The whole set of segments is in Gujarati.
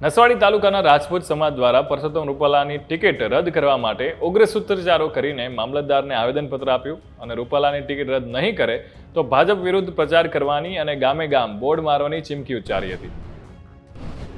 નસવાડી તાલુકાના રાજપૂત સમાજ દ્વારા પરસોત્તમ રૂપાલાની ટિકિટ રદ કરવા માટે ઉગ્ર સૂત્રોચ્ચારો કરીને મામલતદારને આવેદનપત્ર આપ્યું અને રૂપાલાની ટિકિટ રદ નહીં કરે તો ભાજપ વિરુદ્ધ પ્રચાર કરવાની અને ગામે ગામ બોર્ડ મારવાની ચીમકી ઉચ્ચારી હતી।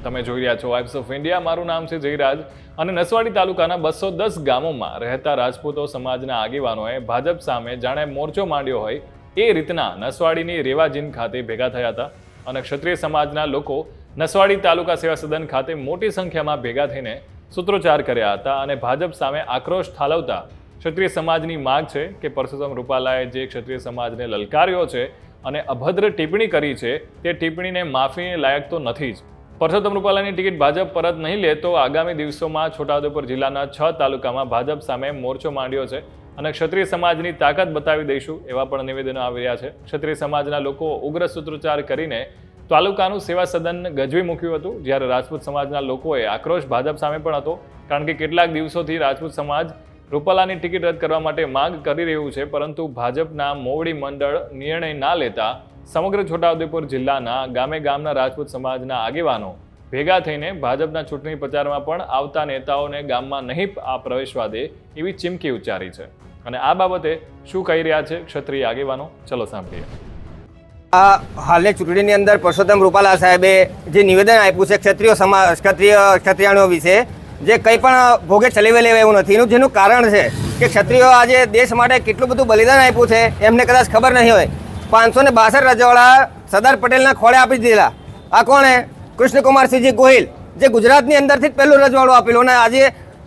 તમે જોઈ રહ્યા છો વાઇબ્સ ઓફ ઇન્ડિયા। મારું નામ છે જયરાજ અને નસવાડી તાલુકાના 210 ગામોમાં રહેતા રાજપૂતો સમાજના આગેવાનોએ ભાજપ સામે જાણે મોરચો માંડ્યો હોય એ રીતના નસવાડીની રેવાજીન ખાતે ભેગા થયા હતા અને ક્ષત્રિય સમાજના લોકો નસવાડી તાલુકા સેવા સદન ખાતે મોટી સંખ્યામાં ભેગા થઈને સૂત્રોચ્ચાર કર્યા હતા અને ભાજપ સામે આક્રોશ ઠાલવતા ક્ષત્રિય સમાજની માંગ છે કે પરસોત્તમ રૂપાલાએ જે ક્ષત્રિય સમાજને લલકાર્યો છે અને અભદ્ર ટિપ્પણી કરી છે તે ટિપ્પણીને માફીને લાયક તો નથી જ। પરસોત્તમ રૂપાલાની ટિકિટ ભાજપ પરત નહીં લે તો આગામી દિવસોમાં છોટાઉદેપુર જિલ્લાના 6 તાલુકામાં ભાજપ સામે મોરચો માંડ્યો છે અને ક્ષત્રિય સમાજની તાકાત બતાવી દઈશું એવા પણ નિવેદનો આવી રહ્યા છે। ક્ષત્રિય સમાજના લોકો ઉગ્ર સૂત્રોચ્ચાર કરીને તાલુકાનું સેવા સદન ગજવી મૂક્યું હતું, જ્યારે રાજપૂત સમાજના લોકોએ આક્રોશ ભાજપ સામે પણ હતો, કારણ કે કેટલાક દિવસોથી રાજપૂત સમાજ રૂપાલાની ટિકિટ રદ કરવા માટે માંગ કરી રહ્યું છે, પરંતુ ભાજપના મોવડી મંડળ નિર્ણય ના લેતા સમગ્ર છોટાઉદેપુર જિલ્લાના ગામે ગામના રાજપૂત સમાજના આગેવાનો ભેગા થઈને ભાજપના ચૂંટણી પ્રચારમાં પણ આવતા નેતાઓને ગામમાં નહીં પ્રવેશવા દે એવી ચીમકી ઉચ્ચારી છે। અને આ બાબતે શું કહી રહ્યા છે ક્ષત્રિય આગેવાનો, ચલો સાંભળીએ। હાલની ચૂંટણીની અંદર પરસોત્તમ રૂપાલા સાહેબે જે નિવેદન આપ્યું છે ક્ષત્રિયાણીઓ વિશે, જે કંઈ પણ ભોગે ચલાવી લેવા એવું નથી, જેનું કારણ છે કે ક્ષત્રિયો આજે દેશ માટે કેટલું બધું બલિદાન આપ્યું છે એમને કદાચ ખબર નહીં હોય। 562 રજવાડા સરદાર પટેલના ખોળે આપી દીધેલા। આ કોણે? કૃષ્ણકુમારસિંહજી ગોહિલ, જે ગુજરાતની અંદરથી જ પહેલું રજવાડું આપેલું, અને આજે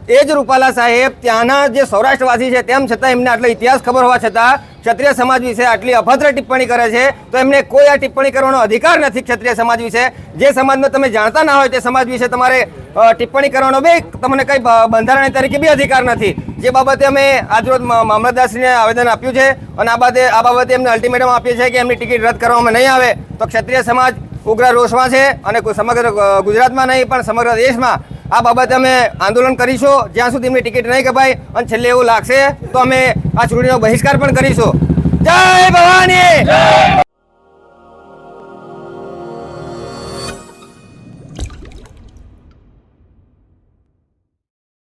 એ જ રૂપાલા સાહેબ ત્યાંના જે સૌરાષ્ટ્રવાસી છે તેમ છતાં એમને આટલો ઇતિહાસ ખબર હોવા છતાં ક્ષત્રિય સમાજ વિશે આટલી અભદ્ર ટિપ્પણી કરે છે, તો એમને કોઈ આ ટિપ્પણી કરવાનો અધિકાર નથી ક્ષત્રિય સમાજ વિશે। જે સમાજનો તમે જાણતા ના હોય તે સમાજ વિશે તમારે ટિપ્પણી કરવાનો બી તમને કંઈ બંધારણ તરીકે બી અધિકાર નથી। જે બાબતે અમે આજરોજ મામલતદારશ્રીને આવેદન આપ્યું છે અને આ બાબતે એમને અલ્ટિમેટમ આપીએ છીએ કે એમની ટિકિટ રદ કરવામાં નહીં આવે તો ક્ષત્રિય સમાજ ઉગ્ર રોષમાં છે અને સમગ્ર ગુજરાતમાં નહીં પણ સમગ્ર દેશમાં આ બાબતે અમે આંદોલન કરીશું જ્યાં સુધી એમની ટિકિટ નહીં કપાય, અને છેલ્લે એવું લાગશે તો અમે આ ચૂંટણીનો બહિષ્કાર પણ કરીશું। જય ભવાની।